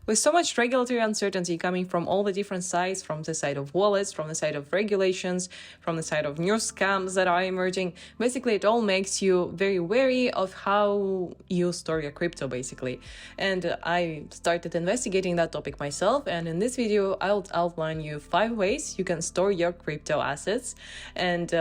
With so much regulatory uncertainty coming from all the different sides, from the side of wallets, from the side of regulations, from the side of new scams that are emerging, basically it all makes you very wary of how you store your crypto, basically. And I started investigating that topic myself, and in this video I'll outline you 5 ways you can store your crypto assets, and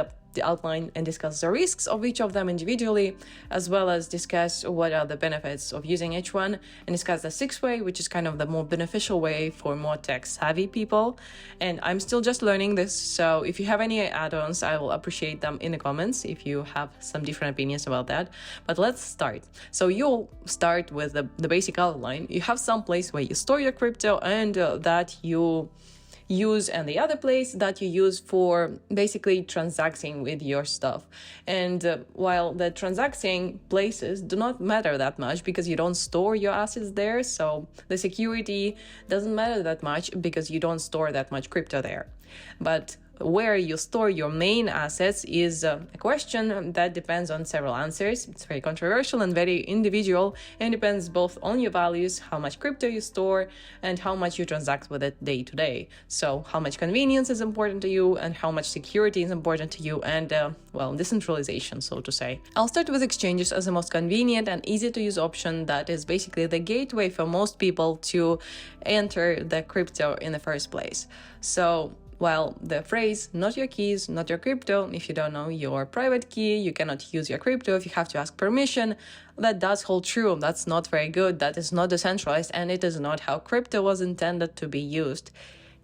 outline and discuss the risks of each of them individually, as well as discuss what are the benefits of using each one, and discuss the 6th way, which is kind of the more beneficial way for more tech savvy people. And I'm still just learning this, so if you have any add-ons, I will appreciate them in the comments if you have some different opinions about that. But let's start. So you'll start with the basic outline. You have some place where you store your crypto and that you use, and the other place that you use for basically transacting with your stuff. And while the transacting places do not matter that much because you don't store your assets there, so the security doesn't matter that much because you don't store that much crypto there. But where you store your main assets is a question that depends on several answers. It's very controversial and very individual, and depends both on your values, how much crypto you store, and how much you transact with it day to day. So how much convenience is important to you, and how much security is important to you, and well, decentralization, so to say. I'll start with exchanges as the most convenient and easy to use option that is basically the gateway for most people to enter the crypto in the first place. So while the phrase, not your keys, not your crypto, if you don't know your private key, you cannot use your crypto if you have to ask permission, that does hold true. That's not very good. That is not decentralized, and it is not how crypto was intended to be used.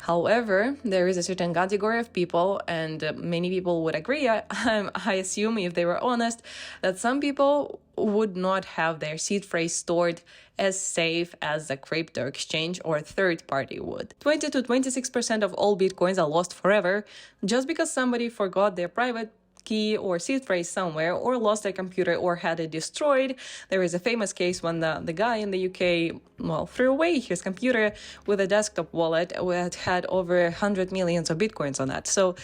However, there is a certain category of people, and many people would agree, I assume, if they were honest, that some people would not have their seed phrase stored as safe as a crypto exchange or a third party would. 20 to 26% of all bitcoins are lost forever just because somebody forgot their private key or seed phrase somewhere, or lost their computer, or had it destroyed. There is a famous case when the guy in the UK, well, threw away his computer with a desktop wallet that had over 100 millions of bitcoins on that. So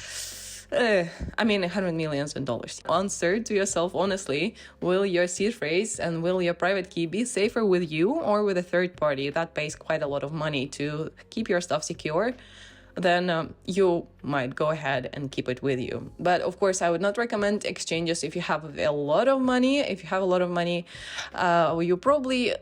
I mean, $100 million. Answer to yourself honestly, will your seed phrase and will your private key be safer with you or with a third party that pays quite a lot of money to keep your stuff secure? Then you might go ahead and keep it with you. But of course, I would not recommend exchanges if you have a lot of money. If you have a lot of money, you probably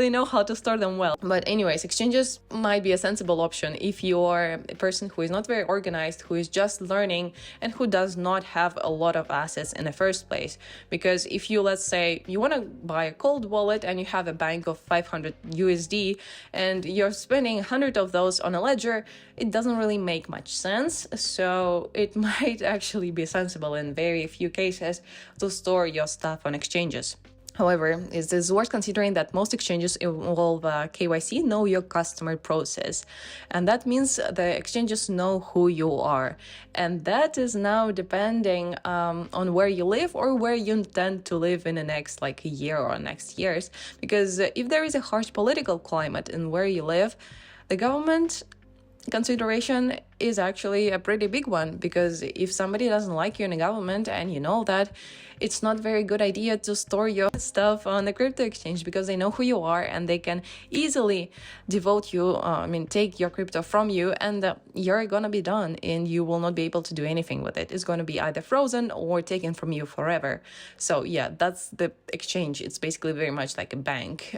know how to store them well. But anyways, exchanges might be a sensible option if you are a person who is not very organized, who is just learning, and who does not have a lot of assets in the first place. Because if you, let's say, you want to buy a cold wallet and you have a bank of 500 USD and you're spending 100 of those on a ledger, it doesn't really make much sense. So it might actually be sensible in very few cases to store your stuff on exchanges. However, it is worth considering that most exchanges involve KYC, know your customer process. And that means the exchanges know who you are. And that is now depending on where you live or where you intend to live in the next like a year or next years. Because if there is a harsh political climate in where you live, the government consideration is actually a pretty big one, because if somebody doesn't like you in the government and you know that, it's not a very good idea to store your stuff on the crypto exchange, because they know who you are and they can easily devote you, take your crypto from you, and you're gonna be done and you will not be able to do anything with it. It's gonna be either frozen or taken from you forever. So yeah, that's the exchange. It's basically very much like a bank,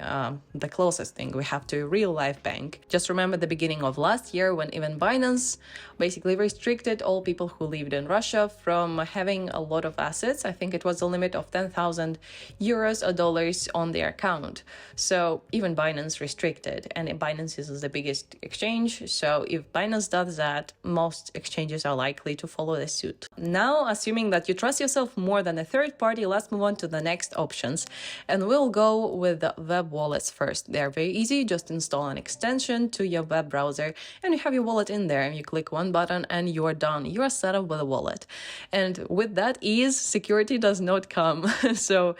the closest thing we have to a real life bank. Just remember the beginning of last year when even Binance basically restricted all people who lived in Russia from having a lot of assets. I think it was a limit of 10,000 euros or dollars on their account. So even Binance restricted, and Binance is the biggest exchange. So if Binance does that, most exchanges are likely to follow the suit. Now, assuming that you trust yourself more than a third party, let's move on to the next options. And we'll go with the web wallets first. They're very easy. Just install an extension to your web browser and you have your wallet in there, and you click one button and you are done. You are set up with a wallet. And with that ease, security does not come. So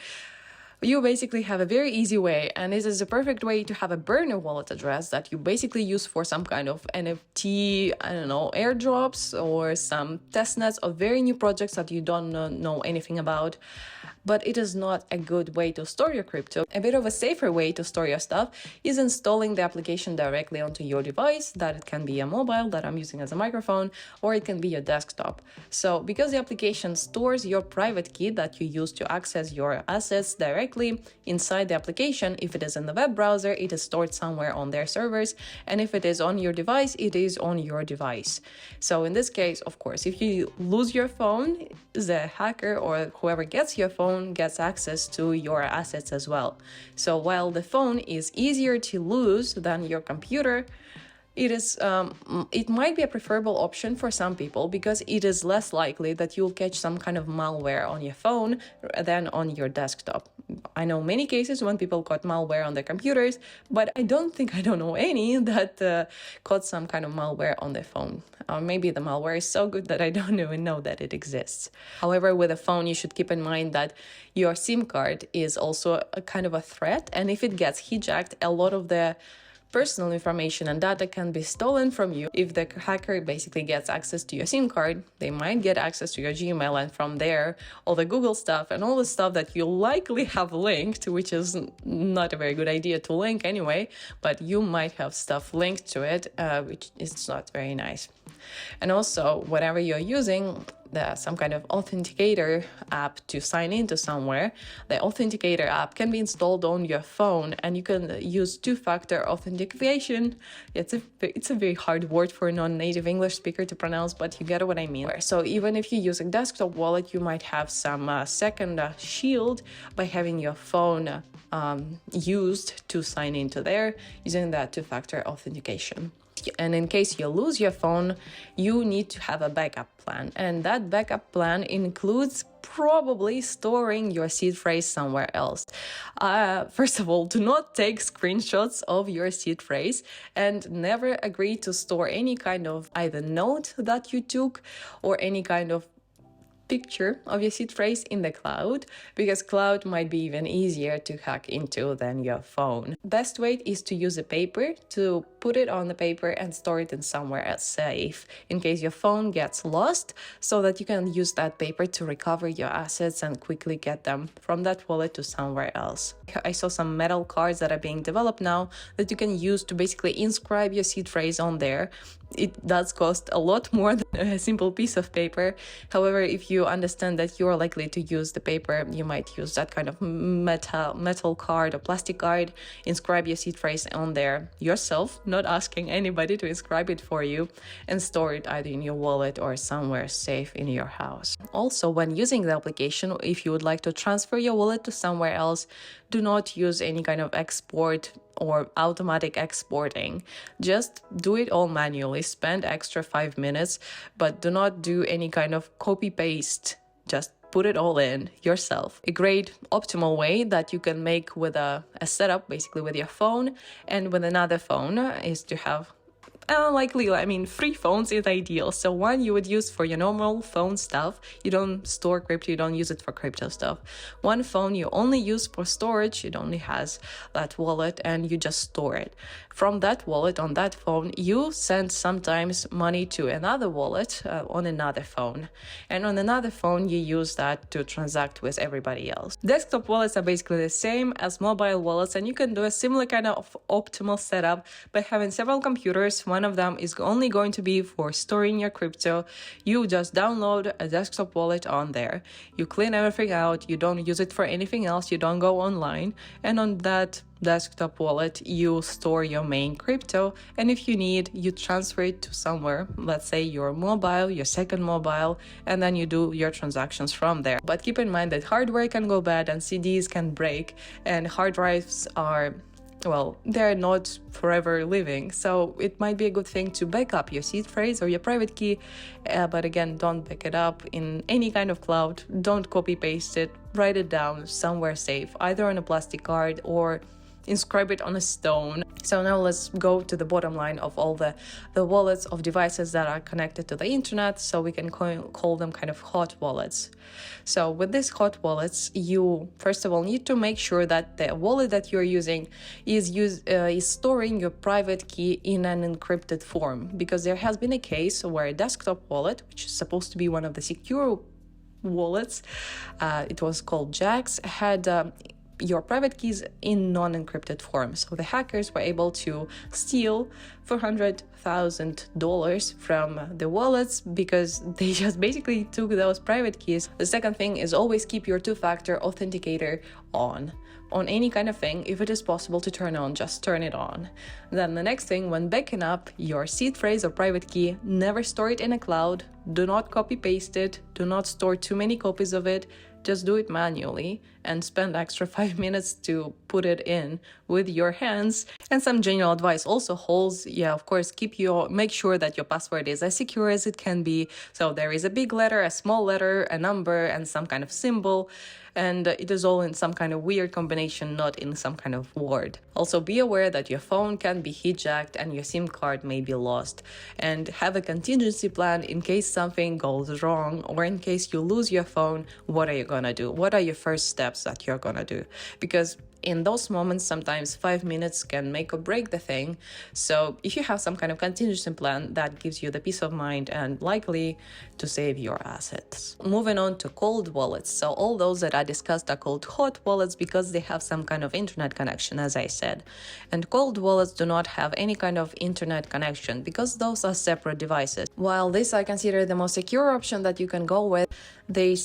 you basically have a very easy way, and this is a perfect way to have a burner wallet address that you basically use for some kind of NFT, airdrops or some testnets of very new projects that you don't know anything about. but it is not a good way to store your crypto. A bit of a safer way to store your stuff is installing the application directly onto your device. That it can be a mobile that I'm using as a microphone, or it can be your desktop. So because the application stores your private key that you use to access your assets directly inside the application, if it is in the web browser, it is stored somewhere on their servers, and if it is on your device, it is on your device. So in this case, of course, if you lose your phone, the hacker or whoever gets your phone gets access to your assets as well. So while the phone is easier to lose than your computer, it might be a preferable option for some people because it is less likely that you'll catch some kind of malware on your phone than on your desktop. I know many cases when people got malware on their computers, but I don't know any that caught some kind of malware on their phone. Or maybe the malware is so good that I don't even know that it exists. However, with a phone, you should keep in mind that your SIM card is also a kind of a threat, and if it gets hijacked, a lot of the personal information and data can be stolen from you. If the hacker basically gets access to your SIM card, they might get access to your Gmail, and from there, all the Google stuff and all the stuff that you likely have linked, which is not a very good idea to link anyway, but you might have stuff linked to it, which is not very nice. And also, whenever you're using some kind of authenticator app to sign into somewhere, the authenticator app can be installed on your phone, and you can use two-factor authentication. It's a very hard word for a non-native English speaker to pronounce, but you get what I mean. So even if you use a desktop wallet, you might have some second shield by having your phone used to sign into there using that two-factor authentication. And in case you lose your phone, you need to have a backup plan. And that backup plan includes probably storing your seed phrase somewhere else. First of all, do not take screenshots of your seed phrase, and never agree to store any kind of either note that you took or any kind of picture of your seed phrase in the cloud, because cloud might be even easier to hack into than your phone. Best way is to use a paper, to put it on the paper and store it in somewhere else safe in case your phone gets lost, so that you can use that paper to recover your assets and quickly get them from that wallet to somewhere else. I saw some metal cards that are being developed now that you can use to basically inscribe your seed phrase on there. It does cost a lot more than a simple piece of paper. However, if you understand that you're likely to use the paper, you might use that kind of metal card or plastic card, inscribe your seed phrase on there yourself, not asking anybody to inscribe it for you, and store it either in your wallet or somewhere safe in your house. Also, when using the application, if you would like to transfer your wallet to somewhere else, do not use any kind of export or automatic exporting. Just do it all manually. Spend extra 5 minutes, but do not do any kind of copy paste. Just put it all in yourself. A great optimal way that you can make with a setup, basically with your phone and with another phone, is to have free phones is ideal. So one you would use for your normal phone stuff. You don't store crypto, you don't use it for crypto stuff. One phone you only use for storage, it only has that wallet and you just store it. From that wallet on that phone, you send sometimes money to another wallet on another phone. And on another phone, you use that to transact with everybody else. Desktop wallets are basically the same as mobile wallets, and you can do a similar kind of optimal setup by having several computers. One of them is only going to be for storing your crypto. You just download a desktop wallet on there. You clean everything out. You don't use it for anything else. You don't go online. And on that desktop wallet, you store your main crypto, and if you need, you transfer it to somewhere, let's say your mobile, your second mobile, and then you do your transactions from there. But keep in mind that hardware can go bad and CDs can break, and hard drives are, well, they're not forever living. So it might be a good thing to back up your seed phrase or your private key, but again, don't back it up in any kind of cloud. Don't copy paste it. Write it down somewhere safe, either on a plastic card or inscribe it on a stone. So now let's go to the bottom line of all the wallets of devices that are connected to the internet, so we can call them kind of hot wallets. So with these hot wallets, you first of all need to make sure that the wallet that you're using is storing your private key in an encrypted form, because there has been a case where a desktop wallet, which is supposed to be one of the secure wallets. It was called Jax, had your private keys in non-encrypted form. So the hackers were able to steal $400,000 from the wallets because they just basically took those private keys. The second thing is always keep your two-factor authenticator on any kind of thing. If it is possible to turn on, just turn it on. Then the next thing, when backing up your seed phrase or private key, never store it in a cloud. Do not copy paste it. Do not store too many copies of it. Just do it manually and spend extra 5 minutes to put it in with your hands. And some general advice also holds. Yeah, of course, make sure that your password is as secure as it can be. So there is a big letter, a small letter, a number, and some kind of symbol. And it is all in some kind of weird combination, not in some kind of word. Also, be aware that your phone can be hijacked and your SIM card may be lost. And have a contingency plan in case something goes wrong, or in case you lose your phone. What are you gonna do? What are your first steps that you're gonna do? Because in those moments, sometimes 5 minutes can make or break the thing. So if you have some kind of contingency plan, that gives you the peace of mind and likely to save your assets. Moving on to cold wallets. So all those that I discussed are called hot wallets because they have some kind of internet connection, as I said. And cold wallets do not have any kind of internet connection because those are separate devices. While this I consider the most secure option that you can go with, they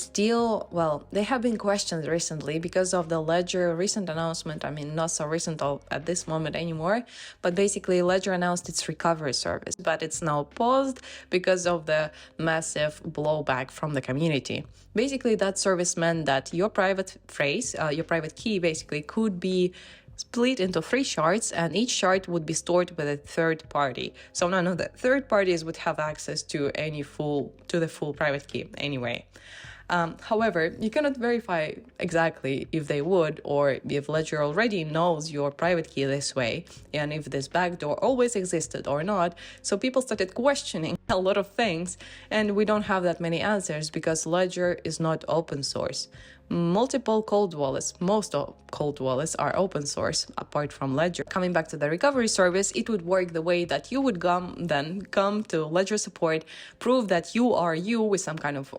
have been questioned recently because of the Ledger recent announcement. I mean, not so recent at this moment anymore, but basically Ledger announced its recovery service, but it's now paused because of the massive blowback from the community. Basically, that service meant that your private phrase, your private key basically could be split into 3 shards, and each shard would be stored with a third party. So none of the third parties would have access to the full private key anyway. However, you cannot verify exactly if they would, or if Ledger already knows your private key this way, and if this backdoor always existed or not. So people started questioning a lot of things, and we don't have that many answers because Ledger is not open source. Multiple cold wallets, most cold wallets are open source apart from Ledger. Coming back to the recovery service, it would work the way that you would come to Ledger support, prove that you are you with some kind of,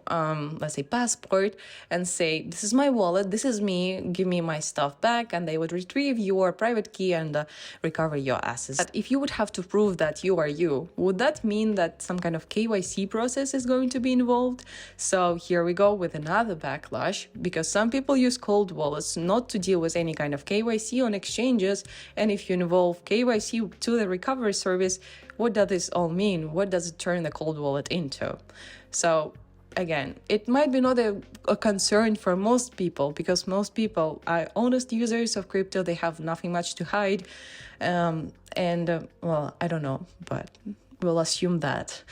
let's say, passport, and say, this is my wallet, this is me, give me my stuff back, and they would retrieve your private key and recover your assets. But if you would have to prove that you are you, would that mean that some kind of KYC process is going to be involved? So here we go with another backlash, because some people use cold wallets not to deal with any kind of KYC on exchanges, and if you involve KYC to the recovery service, what does this all mean? What does it turn the cold wallet into? So again, it might be not a concern for most people, because most people are honest users of crypto. They have nothing much to hide. Well, I don't know, but we'll assume that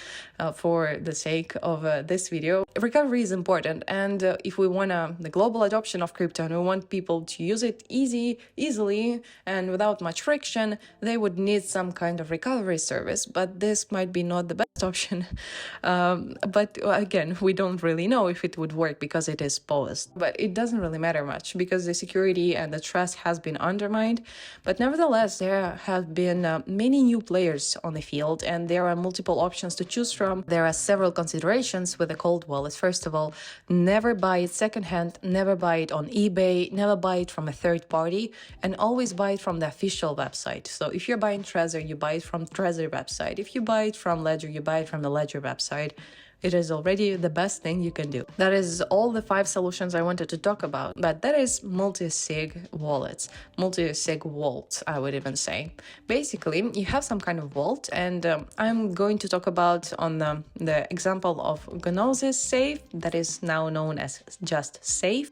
for the sake of this video. Recovery is important, and if we want the global adoption of crypto and we want people to use it easily and without much friction, they would need some kind of recovery service, but this might be not the best option. But again, we don't really know if it would work because it is paused. But it doesn't really matter much because the security and the trust has been undermined. But nevertheless, there have been many new players on the field, and there are multiple options to choose from. There are several considerations with the cold wallets. First of all, never buy it secondhand, never buy it on eBay, never buy it from a third party, and always buy it from the official website. So if you're buying Trezor, you buy it from Trezor website. If you buy it from Ledger, you buy it from the Ledger website. It is already the best thing you can do. That is all the 5 solutions I wanted to talk about. But that is multi-sig wallets, multi-sig vaults, I would even say. Basically, you have some kind of vault, and I'm going to talk about on the example of Gnosis SAFE, that is now known as just SAFE.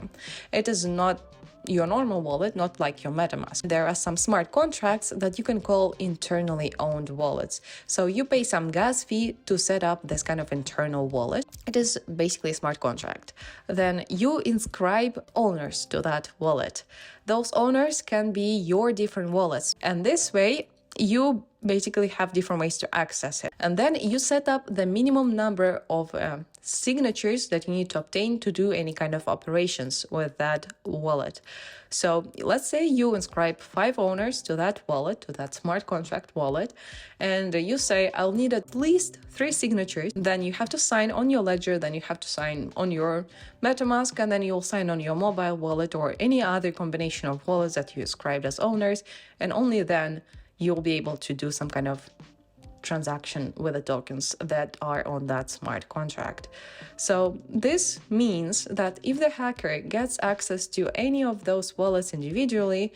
It is not your normal wallet, not like your MetaMask. There are some smart contracts that you can call internally owned wallets. So you pay some gas fee to set up this kind of internal wallet. It is basically a smart contract. Then you inscribe owners to that wallet. Those owners can be your different wallets. And this way, you basically have different ways to access it. And then you set up the minimum number of signatures that you need to obtain to do any kind of operations with that wallet. So let's say you inscribe 5 owners to that wallet, to that smart contract wallet, and you say, I'll need at least 3 signatures. Then you have to sign on your ledger, then you have to sign on your MetaMask, and then you'll sign on your mobile wallet or any other combination of wallets that you inscribed as owners, and only then you'll be able to do some kind of transaction with the tokens that are on that smart contract. So this means that if the hacker gets access to any of those wallets individually,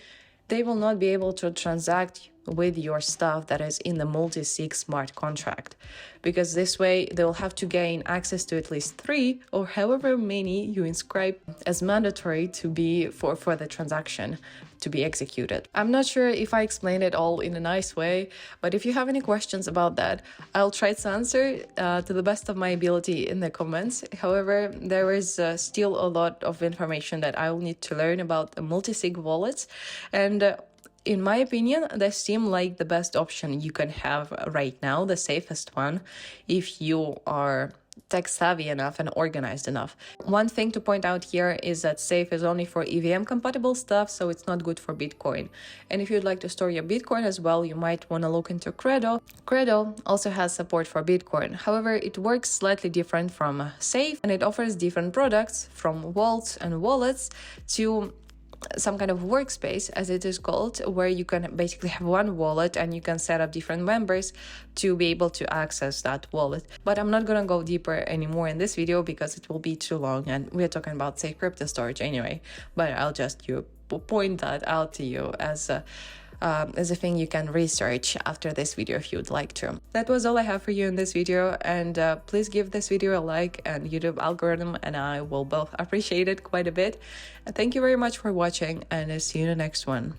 they will not be able to transact with your stuff that is in the Multisig smart contract, because this way they'll have to gain access to at least 3 or however many you inscribe as mandatory to be for the transaction to be executed. I'm not sure if I explained it all in a nice way, but if you have any questions about that, I'll try to answer to the best of my ability in the comments. However, there is still a lot of information that I will need to learn about the Multisig wallets, and in my opinion, they seem like the best option you can have right now, the safest one, if you are tech savvy enough and organized enough. One thing to point out here is that SAFE is only for EVM compatible stuff, so it's not good for Bitcoin. And if you'd like to store your Bitcoin as well, you might want to look into Qredo. Qredo also has support for Bitcoin. However, it works slightly different from SAFE, and it offers different products from vaults and wallets to some kind of workspace, as it is called, where you can basically have one wallet and you can set up different members to be able to access that wallet. But I'm not gonna go deeper anymore in this video because it will be too long, and we're talking about safe crypto storage anyway. But I'll just point that out to you as a thing you can research after this video if you'd like to. That was all I have for you in this video, and please give this video a like, and YouTube algorithm and I will both appreciate it quite a bit. And thank you very much for watching, and I'll see you in the next one.